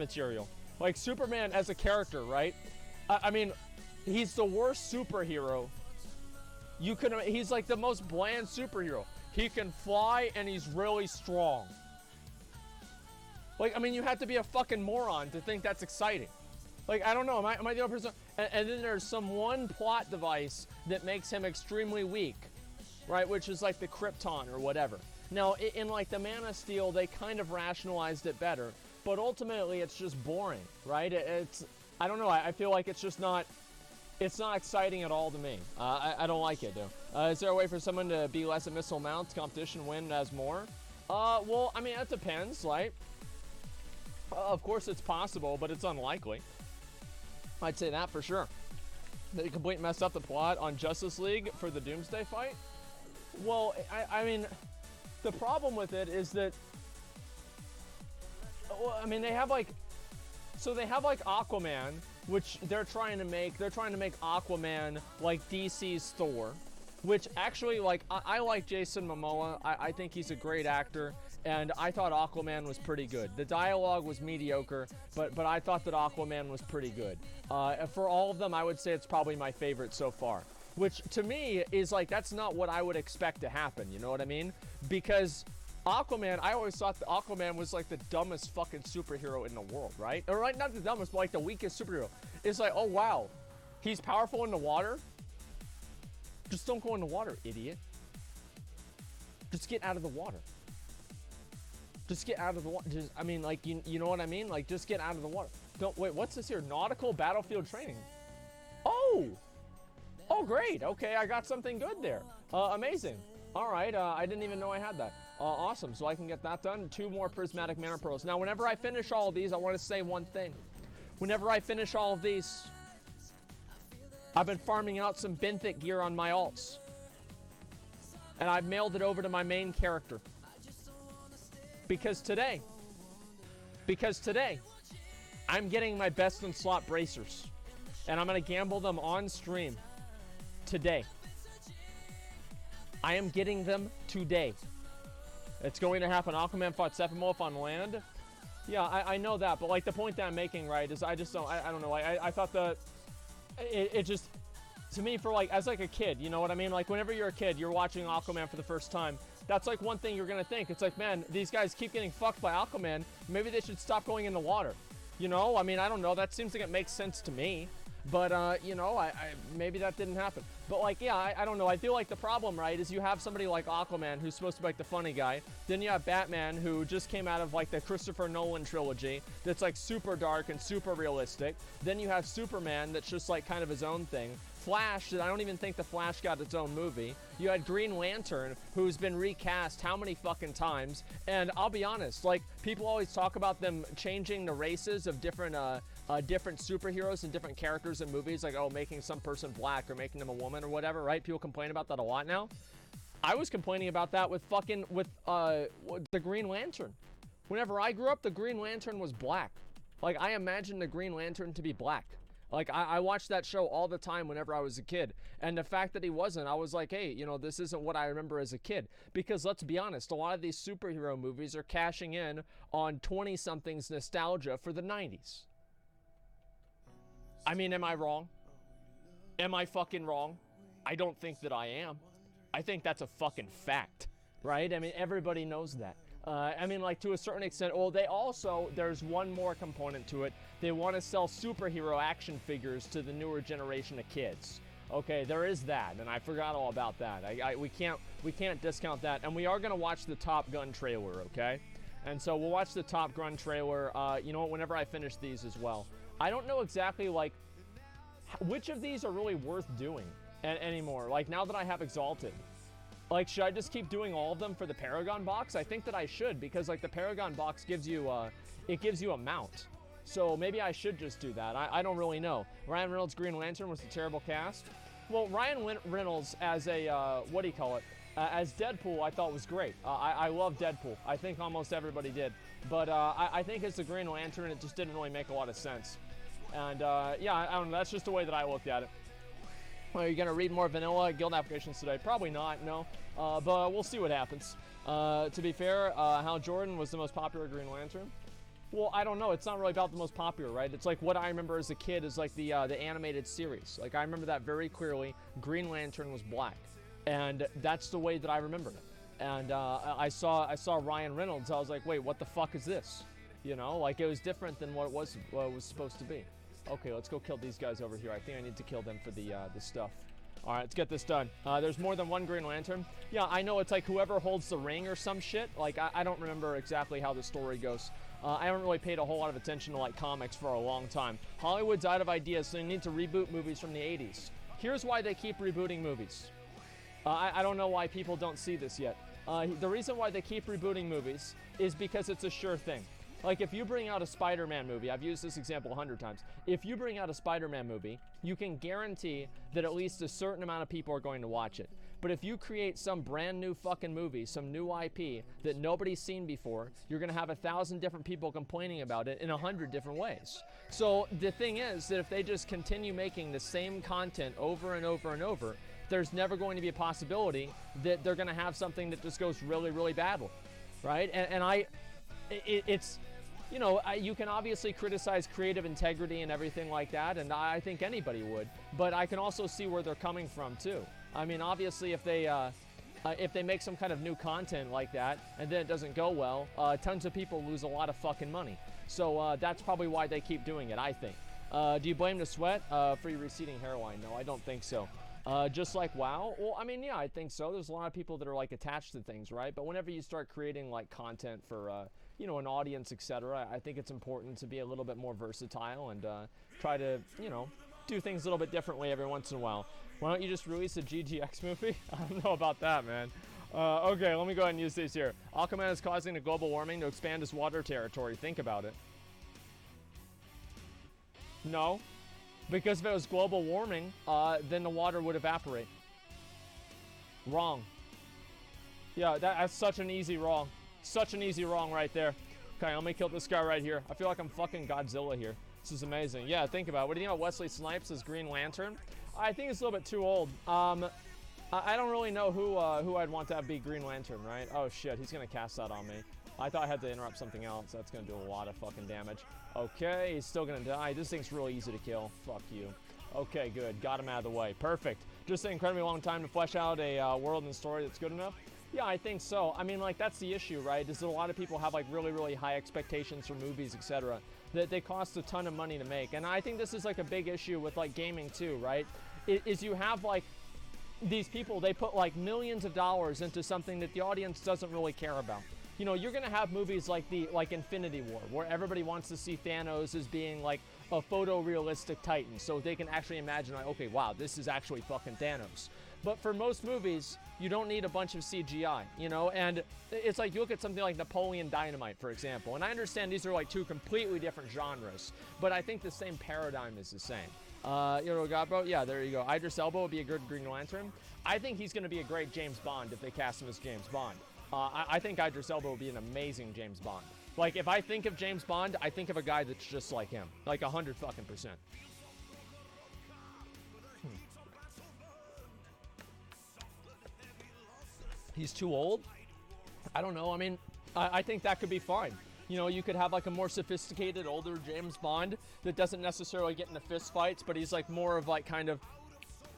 material. Like Superman as a character, right? I mean, he's the worst superhero. He's like the most bland superhero. He can fly and he's really strong. Like, I mean, you have to be a fucking moron to think that's exciting. Like, I don't know, am I the only person? And then there's some one plot device that makes him extremely weak, right? Which is like the Krypton or whatever. Now, in like the Man of Steel, they kind of rationalized it better, but ultimately it's just boring, right? I don't know, I feel like it's just not, it's not exciting at all to me. I don't like it, though. Is there a way for someone to be less at missile mounts, competition, win as more? Well, I mean, that depends, right? Of course it's possible, but it's unlikely. I'd say that for sure. They completely messed up the plot on Justice League for the Doomsday fight? Well, I mean, the problem with it is that, well, I mean, they have like Aquaman, which they're trying to make Aquaman like DC's Thor, which actually, like, I like Jason Momoa. I think he's a great actor, and I thought Aquaman was pretty good. The dialogue was mediocre, but I thought that Aquaman was pretty good. For all of them, I would say it's probably my favorite so far, which to me is like, that's not what I would expect to happen, you know what I mean? Because Aquaman, I always thought that Aquaman was like the dumbest fucking superhero in the world, right? Or like, not the dumbest, but like the weakest superhero. It's like, oh wow, he's powerful in the water? Just don't go in the water, idiot. Just get out of the water. Just get out of the water. Just, I mean, like, you know what I mean? Like, just get out of the water. Don't, wait, what's this here? Nautical battlefield training. Oh! Oh, great. Okay, I got something good there. Amazing. All right, I didn't even know I had that. Awesome, so I can get that done. 2 more prismatic mana pearls. Now, whenever I finish all of these, I want to say one thing. Whenever I finish all of these, I've been farming out some benthic gear on my alts. And I've mailed it over to my main character. Because today, I'm getting my best in slot bracers. And I'm going to gamble them on stream today. I am getting them today. It's going to happen. Aquaman fought Steppenwolf on land. Yeah, I know that, but like the point that I'm making, right, is I just don't, I don't know, I thought that it just, to me, for like, as like a kid, you know what I mean? Like whenever you're a kid, you're watching Aquaman for the first time, that's like one thing you're gonna think. It's like, man, these guys keep getting fucked by Aquaman, maybe they should stop going in the water. You know, I mean, I don't know, that seems like it makes sense to me. But, you know, maybe that didn't happen. But, like, yeah, I don't know. I feel like the problem, right, is you have somebody like Aquaman who's supposed to be, like, the funny guy. Then you have Batman who just came out of, like, the Christopher Nolan trilogy that's, like, super dark and super realistic. Then you have Superman that's just, like, kind of his own thing. Flash, I don't even think the Flash got its own movie. You had Green Lantern, who's been recast how many fucking times? And I'll be honest, like, people always talk about them changing the races of different superheroes and different characters in movies, like, oh, making some person black or making them a woman or whatever, right? People complain about that a lot now. I was complaining about that with the Green Lantern. Whenever I grew up, the Green Lantern was black. Like, I imagined the Green Lantern to be black. Like, I watched that show all the time whenever I was a kid. And the fact that he wasn't, I was like, hey, you know, this isn't what I remember as a kid. Because let's be honest, a lot of these superhero movies are cashing in on 20-somethings nostalgia for the 90s. I mean, am I wrong? Am I fucking wrong? I don't think that I am. I think that's a fucking fact, right? I mean, everybody knows that. I mean, like, to a certain extent, well, there's one more component to it. They want to sell superhero action figures to the newer generation of kids. Okay, there is that, and I forgot all about that. We can't discount that, and we are going to watch the Top Gun trailer, okay? And so we'll watch the Top Gun trailer, you know what, whenever I finish these as well. I don't know exactly, like, which of these are really worth doing anymore. Like, now that I have Exalted. Like, should I just keep doing all of them for the Paragon box? I think that I should, because, like, the Paragon box gives you, it gives you a mount. So maybe I should just do that. I don't really know. Ryan Reynolds' Green Lantern was a terrible cast. Well, Ryan Reynolds as a, what do you call it? As Deadpool, I thought was great. I love Deadpool. I think almost everybody did. But I think as the Green Lantern, it just didn't really make a lot of sense. And, yeah, I don't know. That's just the way that I looked at it. Are you going to read more vanilla guild applications today? Probably not, no. But we'll see what happens. To be fair, Hal Jordan was the most popular Green Lantern. Well, I don't know. It's not really about the most popular, right? It's like what I remember as a kid is like the animated series. Like I remember that very clearly. Green Lantern was black, and that's the way that I remember it. And I saw Ryan Reynolds. I was like, wait, what the fuck is this? You know, like it was different than what it was supposed to be. Okay, let's go kill these guys over here. I think I need to kill them for the stuff. All right, let's get this done. There's more than one Green Lantern. Yeah, I know it's like whoever holds the ring or some shit. Like, I don't remember exactly how the story goes. I haven't really paid a whole lot of attention to, like, comics for a long time. Hollywood's out of ideas, so they need to reboot movies from the 80s. Here's why they keep rebooting movies. I don't know why people don't see this yet. The reason why they keep rebooting movies is because it's a sure thing. Like, if you bring out a Spider-Man movie, I've used this example 100 times. If you bring out a Spider-Man movie, you can guarantee that at least a certain amount of people are going to watch it. But if you create some brand new fucking movie, some new IP that nobody's seen before, you're going to have 1,000 different people complaining about it in 100 different ways. So the thing is that if they just continue making the same content over and over and over, there's never going to be a possibility that they're going to have something that just goes really, really badly, right? It's, you know, you can obviously criticize creative integrity and everything like that, and I think anybody would, but I can also see where they're coming from too. I mean, obviously if they make some kind of new content like that and then it doesn't go well, tons of people lose a lot of fucking money. So that's probably why they keep doing it, I think. Do you blame the sweat for your receding hairline? No, I don't think so. Just like WoW? Well, I mean, yeah, I think so. There's a lot of people that are like attached to things, right? But whenever you start creating like content for, you know, an audience, etc., I think it's important to be a little bit more versatile and try to, you know, do things a little bit differently every once in a while. Why don't you just release a GGX movie? I don't know about that, man. Okay, let me go ahead and use these here. Aquaman is causing the global warming to expand his water territory. Think about it. No. Because if it was global warming, then the water would evaporate. Wrong. Yeah, that's such an easy wrong. Such an easy wrong right there. Okay, let me kill this guy right here. I feel like I'm fucking Godzilla here. This is amazing. Yeah, think about it. What do you think about Wesley Snipes as Green Lantern? I think it's a little bit too old. I don't really know who I'd want to have be Green Lantern, right? Oh shit, he's gonna cast that on me. I thought I had to interrupt something else. That's gonna do a lot of fucking damage. Okay, he's still gonna die. This thing's really easy to kill. Fuck you. Okay, good. Got him out of the way. Perfect. Just an incredibly long time to flesh out a world and story that's good enough. Yeah, I think so. I mean, like, that's the issue, right? Is that a lot of people have, like, really, really high expectations for movies, etc., that they cost a ton of money to make. And I think this is, like, a big issue with, like, gaming, too, right? Is you have, like, these people, they put, like, millions of dollars into something that the audience doesn't really care about. You know, you're gonna have movies like Infinity War, where everybody wants to see Thanos as being like a photorealistic Titan, so they can actually imagine, like, okay, wow, this is actually fucking Thanos. But for most movies, you don't need a bunch of CGI, you know? And it's like, you look at something like Napoleon Dynamite, for example, and I understand these are like two completely different genres, but I think the same paradigm is the same. You know what I got, bro? Yeah, there you go. Idris Elba would be a good Green Lantern. I think he's gonna be a great James Bond if they cast him as James Bond. I think Idris Elba will be an amazing James Bond. Like, if I think of James Bond, I think of a guy that's just like him. Like, 100 fucking percent. He's too old? I don't know. I mean, I think that could be fine. You know, you could have, like, a more sophisticated, older James Bond that doesn't necessarily get into fist fights, but he's, like, more of, like, kind of,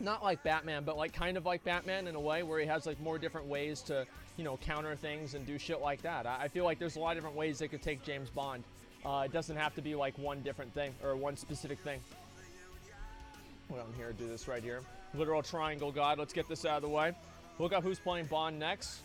not like Batman, but, like, kind of like Batman in a way where he has, like, more different ways to, you know, counter things and do shit like that. I feel like there's a lot of different ways they could take James Bond. It doesn't have to be, like, one different thing or one specific thing. Well, I'm here to do this right here. Literal triangle god. Let's get this out of the way. Look up who's playing Bond next.